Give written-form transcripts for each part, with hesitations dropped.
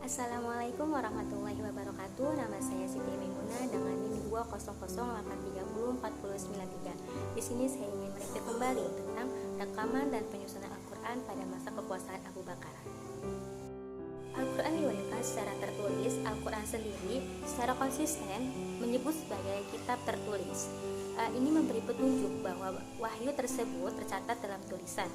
Assalamualaikum warahmatullahi wabarakatuh. Nama saya Siti Maimunah dengan NIM 20083040993. Di sini saya ingin mereview kembali tentang rekaman dan penyusunan Al-Quran pada masa kekuasaan Abu Bakar. Al-Quran diwahyukan secara tertulis. Al-Quran sendiri secara konsisten menyebut sebagai kitab tertulis. Ini memberi petunjuk bahwa wahyu tersebut tercatat dalam tulisan.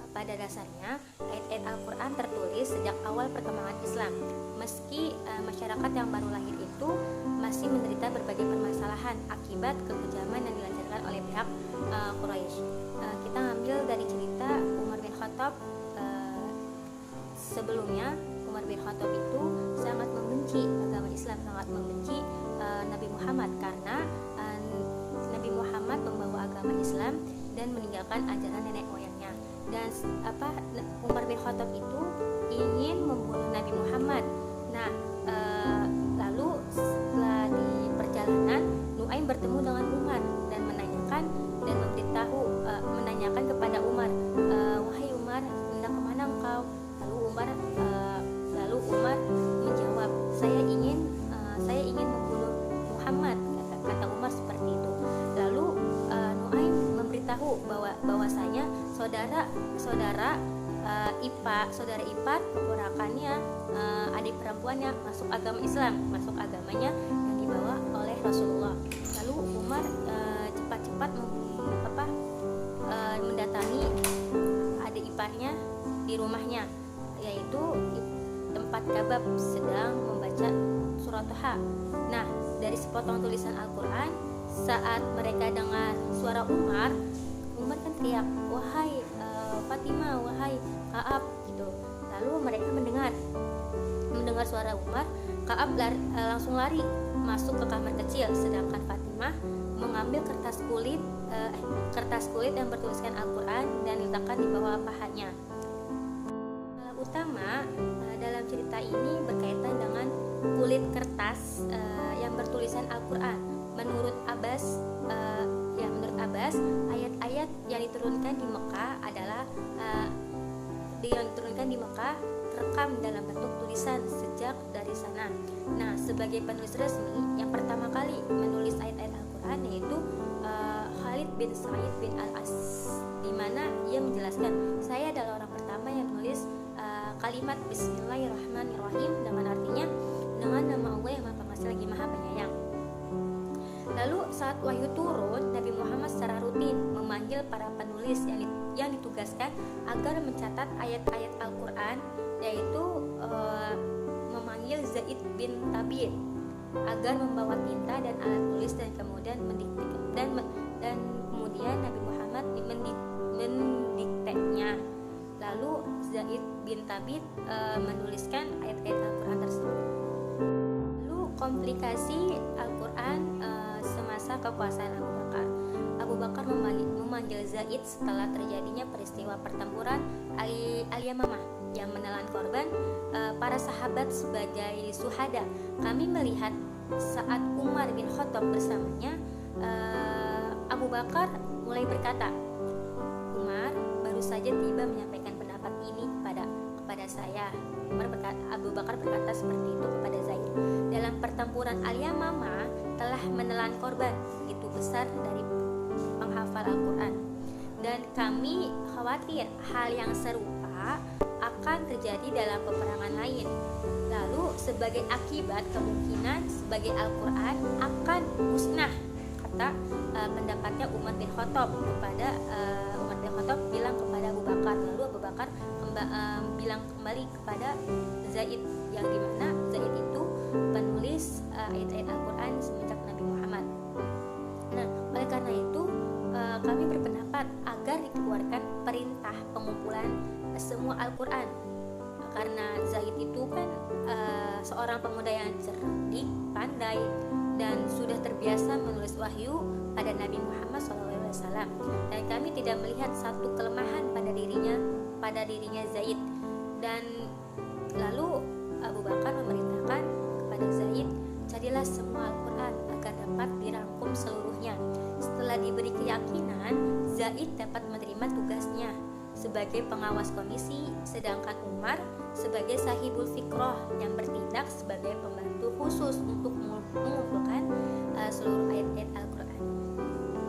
Pada dasarnya, ayat-ayat Al-Quran tertulis sejak awal perkembangan Islam. Meski masyarakat yang baru lahir itu masih menderita berbagai permasalahan akibat kekejaman yang dilancarkan oleh pihak Quraisy. Kita ambil dari cerita Umar bin Khattab. Sebelumnya, Umar bin Khattab itu sangat membenci agama Islam, sangat membenci Nabi Muhammad karena Nabi Muhammad membawa agama Islam dan meninggalkan ajaran nenek moyangnya. Dan Umar bin Khattab itu ingin membunuh Nabi Muhammad. Nah, lalu setelah di perjalanan, Nuaim bertemu dengan Umar dan menanyakan dan menanyakan kepada Umar, wahai Umar, hendak kemana engkau? Lalu Umar menjawab, saya ingin membunuh Muhammad, kata Umar seperti itu. Lalu Nuaim memberitahu bahwasanya saudara ipar keponakannya, adik perempuannya masuk agama Islam, masuk agamanya yang dibawa oleh Rasulullah. Lalu Umar cepat-cepat mendatangi adik iparnya di rumahnya, yaitu tempat Kabab sedang membaca surat Toha. Nah, dari sepotong tulisan Al-Quran, saat mereka dengar suara Umar kan teriak, wahai Fatimah, wahai Kaab, gitu. Lalu mereka mendengar suara Umar. Kaab langsung lari masuk ke kamar kecil, sedangkan Fatimah mengambil kertas kulit yang bertuliskan Al-Quran dan diletakkan di bawah pahanya. Utama dalam cerita ini berkaitan dengan kulit kertas yang bertulisan Al-Quran. Menurut Abbas, ayat-ayat yang diturunkan di Mekah adalah terekam dalam bentuk tulisan sejak dari sana. Nah, sebagai penulis resmi yang pertama kali menulis ayat-ayat Al-Quran yaitu Khalid bin Sa'id bin Al-As, di mana ia menjelaskan, saya adalah orang pertama yang menulis kalimat Bismillahirrahmanirrahim, dengan artinya dengan nama Allah yang Maha Pengasih lagi Maha Penyayang. Lalu saat wahyu turun, Nabi Muhammad secara rutin memanggil para penulis yang ditugaskan agar mencatat ayat-ayat Al-Quran, yaitu memanggil Zaid bin Thabit agar membawa tinta dan alat tulis dan kemudian kemudian Nabi Muhammad mendikteknya. Lalu Zaid bin Thabit menuliskan ayat-ayat Al-Quran tersebut. Lalu komplikasi Al-Quran semasa kekuasaan Abu Bakar. Abu Bakar memanggil Zaid setelah terjadinya peristiwa pertempuran Al-Yamamah yang menelan korban para sahabat sebagai syuhada. Kami melihat saat Umar bin Khattab bersamanya, Abu Bakar mulai berkata, Umar baru saja tiba menyampaikan pendapat ini kepada saya. Abu Bakar berkata seperti itu kepada Zaid. Dalam pertempuran Al-Yamamah telah menelan korban begitu besar dari penghafal Al-Quran, dan kami khawatir hal yang serupa akan terjadi dalam peperangan lain. Lalu sebagai akibat kemungkinan sebagai Al-Quran akan musnah, kata pendapatnya Umar bin Khattab bilang kepada Abu Bakar. Lalu Abu Bakar bilang kembali kepada Zaid, yang dimana Zaid itu penulis ayat-ayat Al-Quran semenjak Nabi Muhammad. Nah, oleh karena itu kami berpendapat agar dikeluarkan perintah pengumpulan semua Al-Quran, karena Zaid itu kan seorang pemuda yang cerdik, pandai, dan sudah terbiasa menulis wahyu pada Nabi Muhammad SAW. Dan kami tidak melihat satu kelemahan pada dirinya Zaid. Dan lalu Abu Bakar memerintahkan kepada Zaid, carilah semua Al-Quran agar dapat dirangkum seluruhnya. Setelah diberi keyakinan, Zaid dapat menerima tugasnya sebagai pengawas komisi, sedangkan Umar sebagai sahibul fikroh yang bertindak khusus untuk mengumpulkan seluruh ayat-ayat Al-Quran.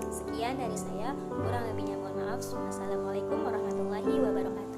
Sekian dari saya, kurang lebihnya mohon maaf. Wassalamualaikum warahmatullahi wabarakatuh.